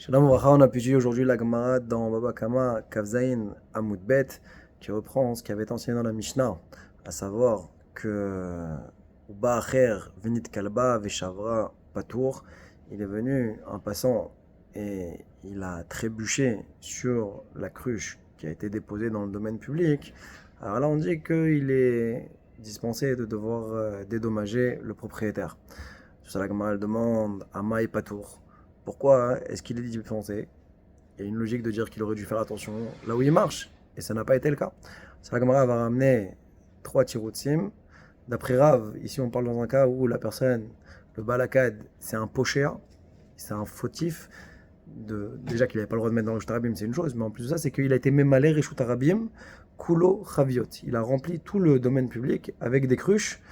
Shalom Ouvracha, on a pu étudier aujourd'hui la Gemara dans Baba Kama Kavzaïn Amud Bet qui reprend ce qui avait été enseigné dans la Mishnah, à savoir que Ba'acher Venit Kalba Veshavra Patour, il est venu en passant et il a trébuché sur la cruche qui a été déposée dans le domaine public. Alors là on dit qu'il est dispensé de devoir dédommager le propriétaire. Sur ça la Gemara elle demande Ama et Patour. Pourquoi est-ce qu'il est dispensé? Il y a une logique de dire qu'il aurait dû faire attention là où il marche, et ça n'a pas été le cas. Ça, la Gemara va ramener trois tirotsim. D'après Rav, ici on parle dans un cas où la personne, le balakad, c'est un pochéa, c'est un fautif. Déjà qu'il n'avait pas le droit de mettre dans le Shtarabim, c'est une chose, mais en plus de ça, c'est qu'il a été mémalé Reshut Arabim, Kulo Chaviot. Il a rempli tout le domaine public avec des cruches,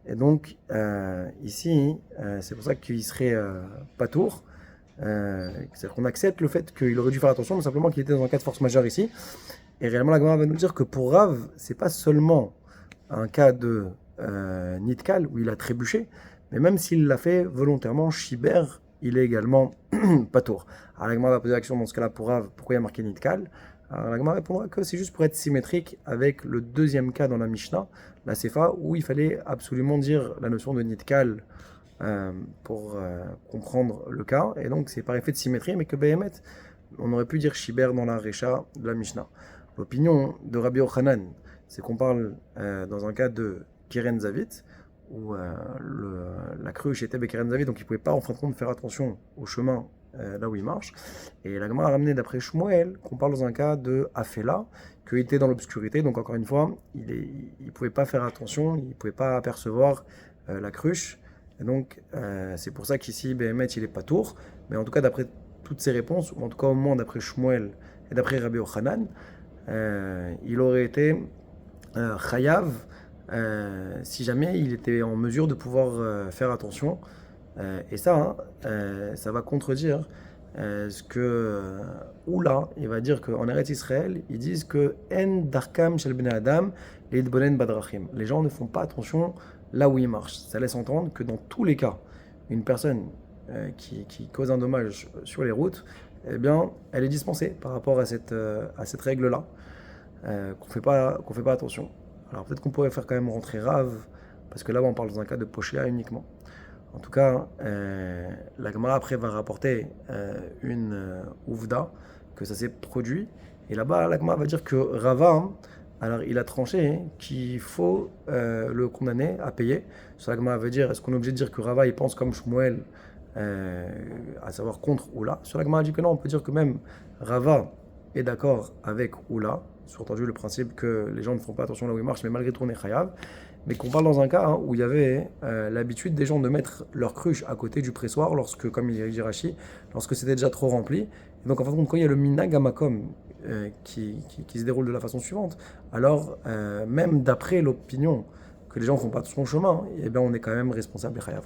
et donc ici, c'est pour ça qu'il serait patour. C'est-à-dire qu'on accepte le fait qu'il aurait dû faire attention, mais simplement qu'il était dans un cas de force majeure ici. Et réellement, la Gemara va nous dire que pour Rav, c'est pas seulement un cas de nitkal où il a trébuché, mais même s'il l'a fait volontairement, shiber, il est également patour. Alors la Gemara va poser la question dans ce cas-là pour Rav, pourquoi il y a marqué nitkal? Alors la Gemara répondra que c'est juste pour être symétrique avec le deuxième cas dans la Mishnah, la Sefa, où il fallait absolument dire la notion de nitkal pour comprendre le cas, et donc c'est par effet de symétrie, mais que Behemet, on aurait pu dire Shiber dans la Recha de la Mishnah. L'opinion de Rabbi Yochanan, c'est qu'on parle dans un cas de Keren Zavit, où la cruche était Keren Zavit, donc il ne pouvait pas en fin de compte faire attention au chemin là où il marche. Et la Gemara a ramené d'après Shmuel qu'on parle dans un cas de Afela, qu'il était dans l'obscurité, donc encore une fois, il ne pouvait pas faire attention, il ne pouvait pas apercevoir la cruche. Et donc, c'est pour ça qu'ici, Behemet, il est pas tour. Mais en tout cas, d'après toutes ces réponses, ou en tout cas au moins d'après Shmuel et d'après Rabbi Yochanan, il aurait été chayav si jamais il était en mesure de pouvoir faire attention. Et ça, ça va contredire ce que Oula, il va dire qu'en Eretz Israël, ils disent que En Darkam Shel Bnei Adam, Leidbonen Badrachim. Les gens ne font pas attention là où ils marchent. Ça laisse entendre que dans tous les cas, une personne qui cause un dommage sur les routes, eh bien, elle est dispensée par rapport à cette règle-là, qu'on fait pas attention. Alors peut-être qu'on pourrait faire quand même rentrer Rav, parce que là on parle dans un cas de pochéa uniquement. En tout cas, la Gemara après va rapporter une ouvda, que ça s'est produit. Et là-bas, la Gemara va dire que Rava, alors il a tranché qu'il faut le condamner à payer. Ça, la Gemara veut dire, est-ce qu'on est obligé de dire que Rava il pense comme Shmuel, à savoir contre Oula? Sur la Gemara dit que non, on peut dire que même Rava est d'accord avec Oula, sous-entendu le principe que les gens ne font pas attention là où ils marchent, mais malgré tout on est chayav. Mais qu'on parle dans un cas où il y avait l'habitude des gens de mettre leur cruche à côté du pressoir, lorsque, comme il dit Rashi, lorsque c'était déjà trop rempli. Et donc en fin de compte, quand il y a le minag hamakom qui se déroule de la façon suivante, alors même d'après l'opinion que les gens ne font pas de son chemin, eh bien on est quand même responsable des chayav.